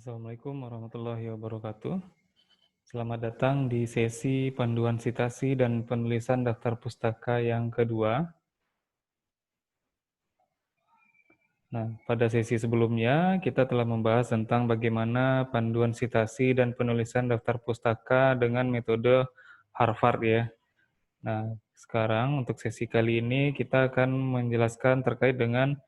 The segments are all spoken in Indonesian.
Assalamualaikum warahmatullahi wabarakatuh. Selamat datang di sesi panduan citasi dan penulisan daftar pustaka yang kedua. Nah, pada sesi sebelumnya kita telah membahas tentang bagaimana panduan citasi dan penulisan daftar pustaka dengan metode Harvard ya. Nah, sekarang untuk sesi kali ini kita akan menjelaskan terkait dengan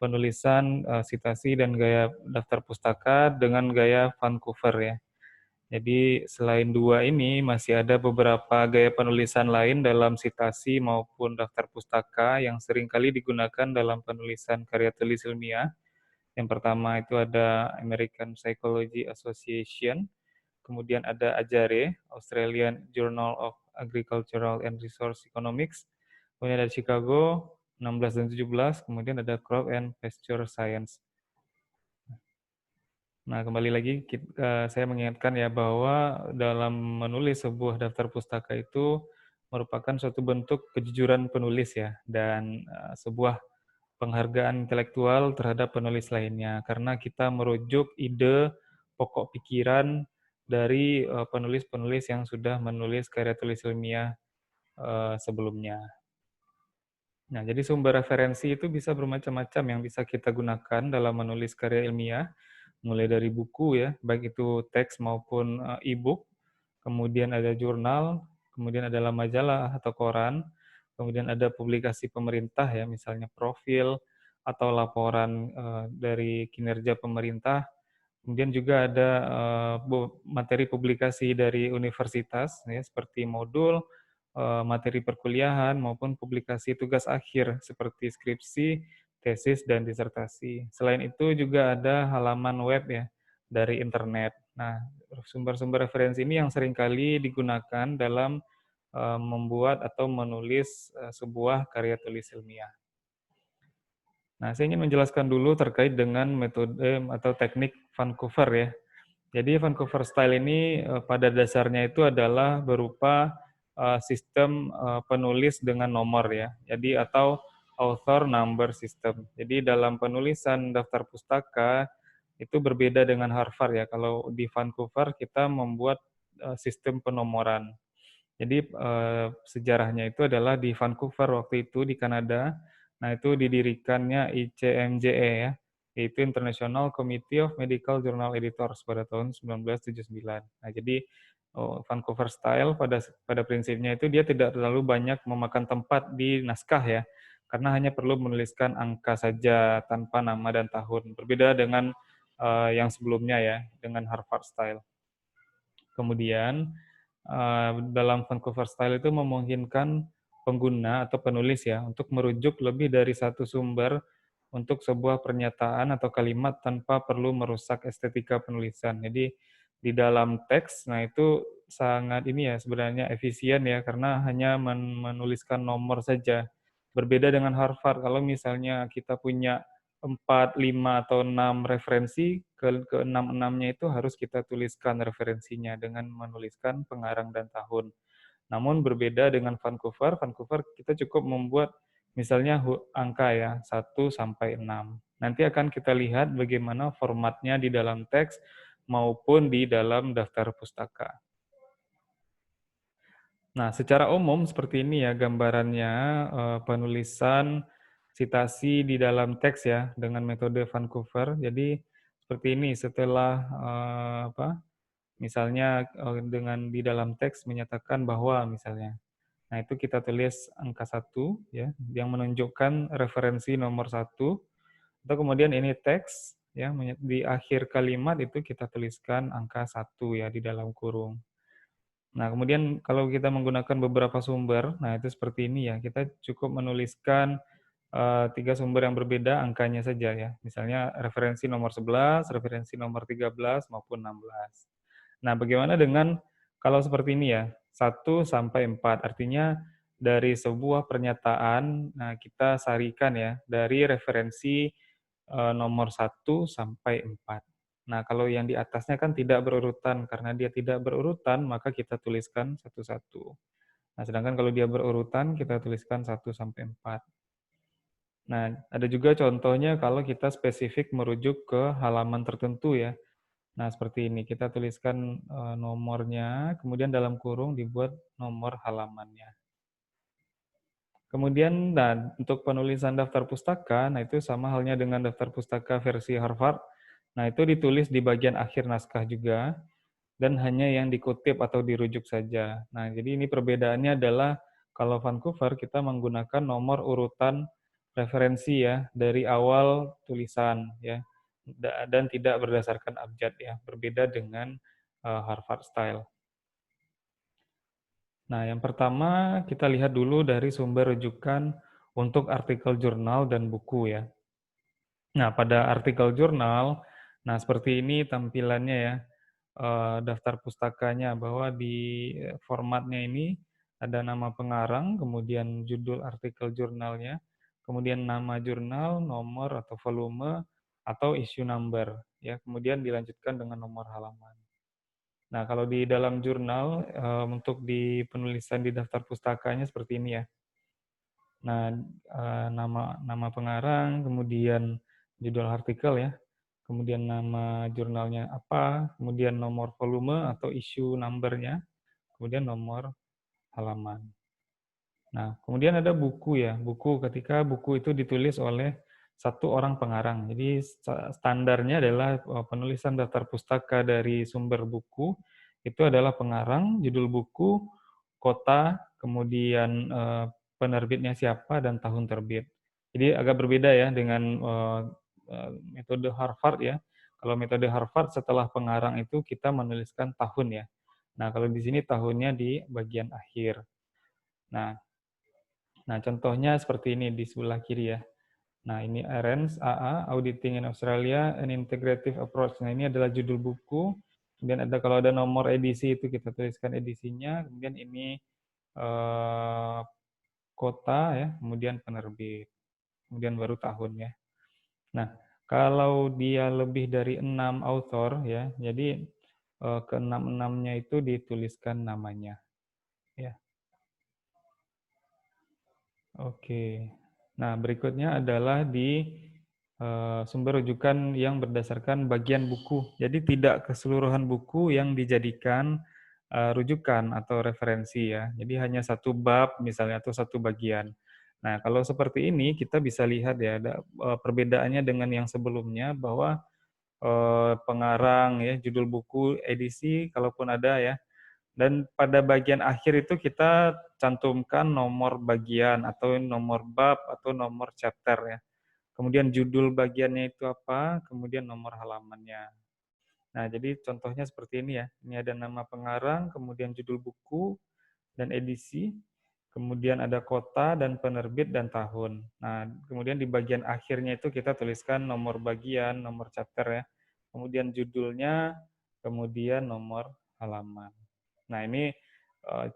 penulisan citasi dan gaya daftar pustaka dengan gaya Vancouver ya. Jadi selain dua ini, masih ada beberapa gaya penulisan lain dalam citasi maupun daftar pustaka yang seringkali digunakan dalam penulisan karya tulis ilmiah. Yang pertama itu ada American Psychology Association, kemudian ada AJARE, Australian Journal of Agricultural and Resource Economics, kemudian ada Chicago 16 dan 17, kemudian ada Crop and Pasture Science. Nah, kembali lagi saya mengingatkan ya bahwa dalam menulis sebuah daftar pustaka itu merupakan suatu bentuk kejujuran penulis ya dan sebuah penghargaan intelektual terhadap penulis lainnya karena kita merujuk ide pokok pikiran dari penulis-penulis yang sudah menulis karya tulis ilmiah sebelumnya. Nah, jadi sumber referensi itu bisa bermacam-macam yang bisa kita gunakan dalam menulis karya ilmiah, mulai dari buku ya, baik itu teks maupun e-book, kemudian ada jurnal, kemudian adalah majalah atau koran, kemudian ada publikasi pemerintah ya, misalnya profil atau laporan dari kinerja pemerintah, kemudian juga ada materi publikasi dari universitas ya, seperti modul, materi perkuliahan maupun publikasi tugas akhir seperti skripsi, tesis, dan disertasi. Selain itu juga ada halaman web ya dari internet. Nah, sumber-sumber referensi ini yang seringkali digunakan dalam membuat atau menulis sebuah karya tulis ilmiah. Nah, saya ingin menjelaskan dulu terkait dengan metode atau teknik Vancouver ya. Jadi Vancouver Style ini pada dasarnya itu adalah berupa sistem penulis dengan nomor ya. Jadi atau author number system. Jadi dalam penulisan daftar pustaka itu berbeda dengan Harvard ya. Kalau di Vancouver kita membuat sistem penomoran. Jadi sejarahnya itu adalah di Vancouver waktu itu di Kanada. Nah, itu didirikannya ICMJE ya, yaitu International Committee of Medical Journal Editors pada tahun 1979. Nah, jadi Vancouver Style pada prinsipnya itu dia tidak terlalu banyak memakan tempat di naskah ya, karena hanya perlu menuliskan angka saja tanpa nama dan tahun. Berbeda dengan yang sebelumnya ya, dengan Harvard Style. Kemudian dalam Vancouver Style itu memungkinkan pengguna atau penulis ya untuk merujuk lebih dari satu sumber untuk sebuah pernyataan atau kalimat tanpa perlu merusak estetika penulisan. Jadi di dalam teks, nah itu sangat ini ya sebenarnya efisien ya karena hanya menuliskan nomor saja. Berbeda dengan Harvard, kalau misalnya kita punya 4, 5, atau 6 referensi, ke 6-6-nya itu harus kita tuliskan referensinya dengan menuliskan pengarang dan tahun. Namun berbeda dengan Vancouver, Vancouver kita cukup membuat misalnya angka ya, 1 sampai 6. Nanti akan kita lihat bagaimana formatnya di dalam teks maupun di dalam daftar pustaka. Nah, secara umum seperti ini ya gambarannya penulisan citasi di dalam teks ya dengan metode Vancouver. Jadi seperti ini setelah misalnya dengan di dalam teks menyatakan bahwa misalnya. Nah, itu kita tulis angka 1 ya yang menunjukkan referensi nomor 1 atau kemudian ini teks ya di akhir kalimat itu kita tuliskan angka 1 ya di dalam kurung. Nah, kemudian kalau kita menggunakan beberapa sumber, nah itu seperti ini ya, kita cukup menuliskan 3 sumber yang berbeda angkanya saja ya. Misalnya referensi nomor 11, referensi nomor 13, maupun 16. Nah, bagaimana dengan kalau seperti ini ya, 1 sampai 4, artinya dari sebuah pernyataan, nah kita sarikan ya, dari referensi nomor 1 sampai 4. Nah, kalau yang di atasnya kan tidak berurutan, karena dia tidak berurutan, maka kita tuliskan satu-satu. Nah, sedangkan kalau dia berurutan, kita tuliskan 1 sampai 4. Nah, ada juga contohnya kalau kita spesifik merujuk ke halaman tertentu ya. Nah, seperti ini, kita tuliskan, nomornya, kemudian dalam kurung dibuat nomor halamannya. Kemudian, nah, untuk penulisan daftar pustaka, nah itu sama halnya dengan daftar pustaka versi Harvard. Nah, itu ditulis di bagian akhir naskah juga, dan hanya yang dikutip atau dirujuk saja. Nah, jadi ini perbedaannya adalah kalau Vancouver kita menggunakan nomor urutan referensi ya, dari awal tulisan ya, dan tidak berdasarkan abjad ya, berbeda dengan Harvard Style. Nah, yang pertama kita lihat dulu dari sumber rujukan untuk artikel jurnal dan buku ya. Nah, pada artikel jurnal, nah seperti ini tampilannya ya, daftar pustakanya bahwa di formatnya ini ada nama pengarang, kemudian judul artikel jurnalnya, kemudian nama jurnal, nomor atau volume, atau issue number, ya, kemudian dilanjutkan dengan nomor halaman. Nah, kalau di dalam jurnal, untuk di penulisan di daftar pustakanya seperti ini ya. Nah, nama nama pengarang, kemudian judul artikel ya, kemudian nama jurnalnya apa, kemudian nomor volume atau issue number-nya, kemudian nomor halaman. Nah, kemudian ada buku ya, buku ketika buku itu ditulis oleh satu orang pengarang. Jadi standarnya adalah penulisan daftar pustaka dari sumber buku itu adalah pengarang, judul buku, kota, kemudian penerbitnya siapa dan tahun terbit. Jadi agak berbeda ya dengan metode Harvard ya. Kalau metode Harvard setelah pengarang itu kita menuliskan tahun ya. Nah, kalau di sini tahunnya di bagian akhir. Nah, Nah, contohnya seperti ini di sebelah kiri ya. Nah, ini ARENS AA, Auditing in Australia, an Integrative Approach. Nah, ini adalah judul buku. Kemudian ada kalau ada nomor edisi itu kita tuliskan edisinya. Kemudian ini eh, kota ya, kemudian penerbit. Kemudian baru tahun ya. Nah, kalau dia lebih dari 6 author ya, jadi keenam-enamnya itu dituliskan namanya. Ya, oke. Nah, berikutnya adalah di sumber rujukan yang berdasarkan bagian buku. Jadi tidak keseluruhan buku yang dijadikan rujukan atau referensi ya. Jadi hanya satu bab misalnya atau satu bagian. Nah, kalau seperti ini kita bisa lihat ya ada perbedaannya dengan yang sebelumnya bahwa pengarang ya, judul buku, edisi kalaupun ada ya. Dan pada bagian akhir itu kita cantumkan nomor bagian atau nomor bab atau nomor chapter ya. Kemudian judul bagiannya itu apa, kemudian nomor halamannya. Nah, jadi contohnya seperti ini ya. Ini ada nama pengarang, kemudian judul buku dan edisi, kemudian ada kota dan penerbit dan tahun. Nah, kemudian di bagian akhirnya itu kita tuliskan nomor bagian, nomor chapter ya. Kemudian judulnya, kemudian nomor halaman. Nah, ini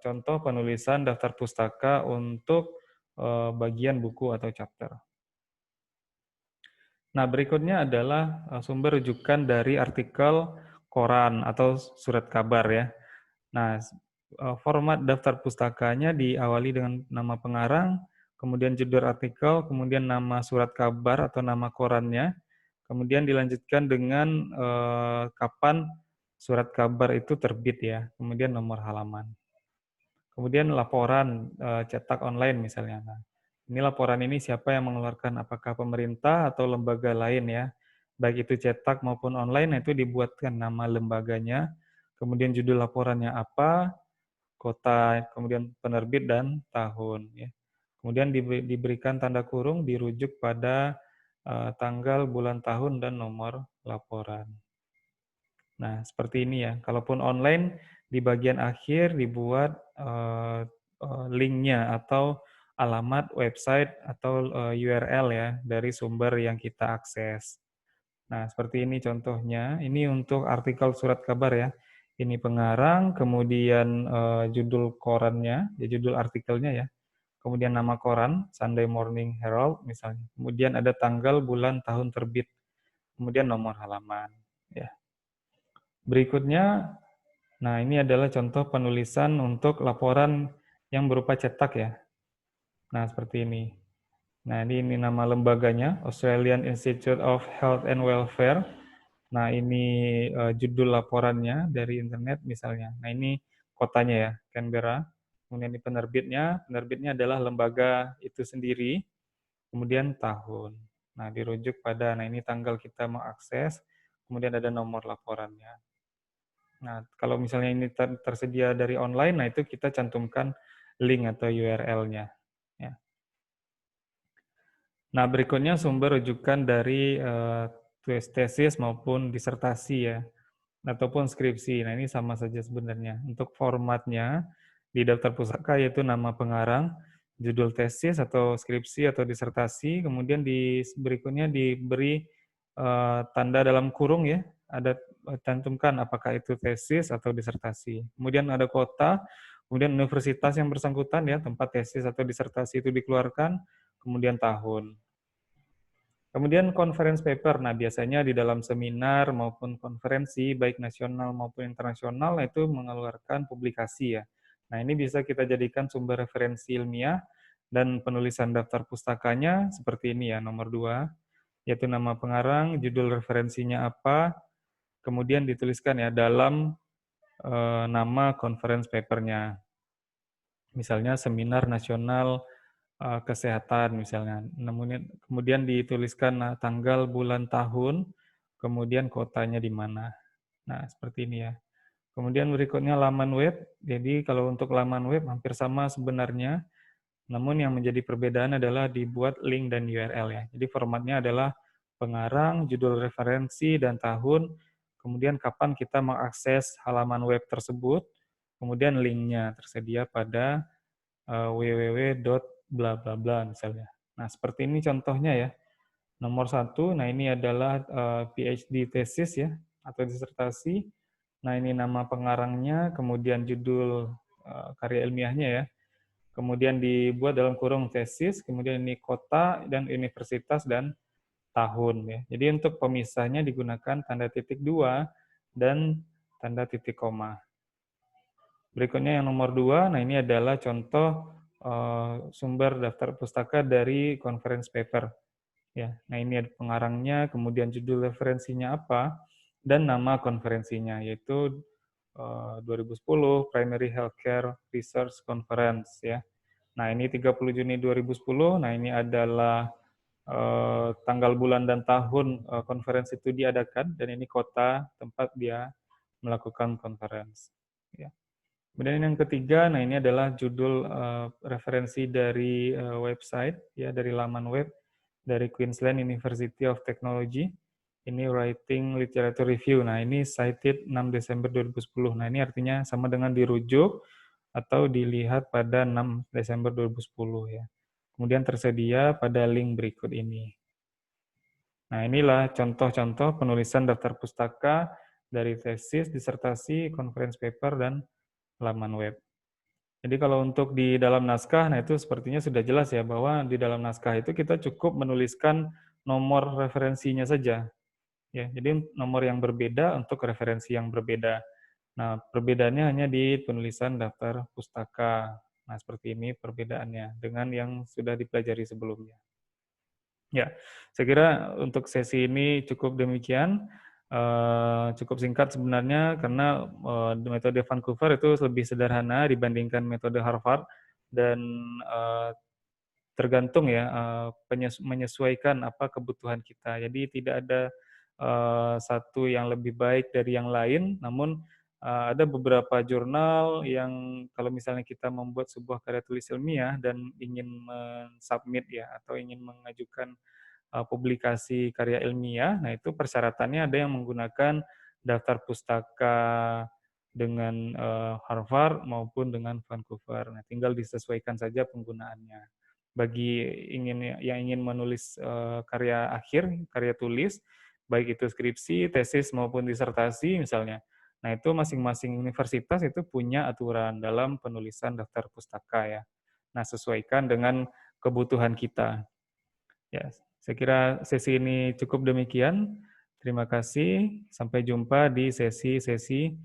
contoh penulisan daftar pustaka untuk bagian buku atau chapter. Nah, berikutnya adalah sumber rujukan dari artikel koran atau surat kabar ya. Nah, format daftar pustakanya diawali dengan nama pengarang, kemudian judul artikel, kemudian nama surat kabar atau nama korannya, kemudian dilanjutkan dengan kapan surat kabar itu terbit ya, kemudian nomor halaman. Kemudian laporan cetak online misalnya. Nah, ini laporan ini siapa yang mengeluarkan, apakah pemerintah atau lembaga lain ya. Baik itu cetak maupun online, nah itu dibuatkan nama lembaganya, kemudian judul laporannya apa, kota, kemudian penerbit dan tahun ya. Kemudian diberikan tanda kurung dirujuk pada tanggal, bulan, tahun dan nomor laporan. Nah, seperti ini ya. Kalaupun online, di bagian akhir dibuat linknya atau alamat website atau URL ya dari sumber yang kita akses. Nah, seperti ini contohnya. Ini untuk artikel surat kabar ya. Ini pengarang, kemudian judul korannya, ya judul artikelnya ya. Kemudian nama koran, Sunday Morning Herald misalnya. Kemudian ada tanggal, bulan, tahun terbit. Kemudian nomor halaman. Ya. Berikutnya, nah ini adalah contoh penulisan untuk laporan yang berupa cetak ya. Nah, seperti ini. Nah, ini nama lembaganya, Australian Institute of Health and Welfare. Nah, ini judul laporannya dari internet misalnya. Nah, ini kotanya ya, Canberra. Kemudian di penerbitnya adalah lembaga itu sendiri, kemudian tahun. Nah, dirujuk pada, nah ini tanggal kita mengakses, kemudian ada nomor laporannya. Nah, kalau misalnya ini tersedia dari online, nah itu kita cantumkan link atau URL-nya. Ya. Nah, berikutnya sumber rujukan dari tesis maupun disertasi ya, ataupun skripsi. Nah, ini sama saja sebenarnya. Untuk formatnya di daftar pustaka yaitu nama pengarang, judul tesis atau skripsi atau disertasi, kemudian berikutnya diberi tanda dalam kurung ya, ada cantumkan apakah itu tesis atau disertasi. Kemudian ada kota, kemudian universitas yang bersangkutan ya, tempat tesis atau disertasi itu dikeluarkan, kemudian tahun. Kemudian conference paper, nah biasanya di dalam seminar maupun konferensi, baik nasional maupun internasional, itu mengeluarkan publikasi ya. Nah ini bisa kita jadikan sumber referensi ilmiah, dan penulisan daftar pustakanya seperti ini ya, nomor 2, yaitu nama pengarang, judul referensinya apa, kemudian dituliskan ya dalam nama conference papernya. Misalnya seminar nasional kesehatan misalnya. Kemudian dituliskan tanggal, bulan, tahun, kemudian kotanya di mana. Nah, seperti ini ya. Kemudian berikutnya laman web. Jadi kalau untuk laman web hampir sama sebenarnya, namun yang menjadi perbedaan adalah dibuat link dan URL ya. Jadi formatnya adalah pengarang, judul referensi, dan tahun, kemudian kapan kita mengakses halaman web tersebut, kemudian linknya tersedia pada www.bla bla bla misalnya. Nah, seperti ini contohnya ya. Nomor 1, nah ini adalah PhD tesis ya, atau disertasi. Nah, ini nama pengarangnya, kemudian judul karya ilmiahnya ya. Kemudian dibuat dalam kurung tesis, kemudian ini kota dan universitas dan tahun ya. Jadi untuk pemisahnya digunakan tanda titik 2 dan tanda titik koma. Berikutnya yang nomor 2, nah ini adalah contoh sumber daftar pustaka dari conference paper. Ya, nah ini ada pengarangnya, kemudian judul referensinya apa, dan nama konferensinya, yaitu 2010 Primary Healthcare Research Conference ya. Nah ini 30 Juni 2010, nah ini adalah tanggal, bulan, dan tahun konferensi itu diadakan, dan ini kota tempat dia melakukan conference. Ya. Kemudian yang ketiga, nah ini adalah judul referensi dari website, ya dari laman web dari Queensland University of Technology. Ini Writing Literature Review. Nah ini cited 6 Desember 2010. Nah ini artinya sama dengan dirujuk atau dilihat pada 6 Desember 2010 ya. Kemudian tersedia pada link berikut ini. Nah inilah contoh-contoh penulisan daftar pustaka dari tesis, disertasi, conference paper, dan laman web. Jadi kalau untuk di dalam naskah, nah itu sepertinya sudah jelas ya, bahwa di dalam naskah itu kita cukup menuliskan nomor referensinya saja. Ya, jadi nomor yang berbeda untuk referensi yang berbeda. Nah, perbedaannya hanya di penulisan daftar pustaka. Nah, seperti ini perbedaannya dengan yang sudah dipelajari sebelumnya. Ya, saya kira untuk sesi ini cukup demikian. Cukup singkat sebenarnya karena metode Vancouver itu lebih sederhana dibandingkan metode Harvard, dan tergantung ya menyesuaikan apa kebutuhan kita. Jadi tidak ada satu yang lebih baik dari yang lain, namun ada beberapa jurnal yang kalau misalnya kita membuat sebuah karya tulis ilmiah dan ingin mensubmit ya atau ingin mengajukan publikasi karya ilmiah, nah itu persyaratannya ada yang menggunakan daftar pustaka dengan Harvard maupun dengan Vancouver. Nah, tinggal disesuaikan saja penggunaannya. Bagi yang ingin menulis karya akhir, karya tulis, baik itu skripsi, tesis maupun disertasi misalnya. Nah, itu masing-masing universitas itu punya aturan dalam penulisan daftar pustaka ya. Nah, sesuaikan dengan kebutuhan kita. Ya, saya kira sesi ini cukup demikian. Terima kasih. Sampai jumpa di sesi-sesi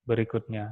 berikutnya.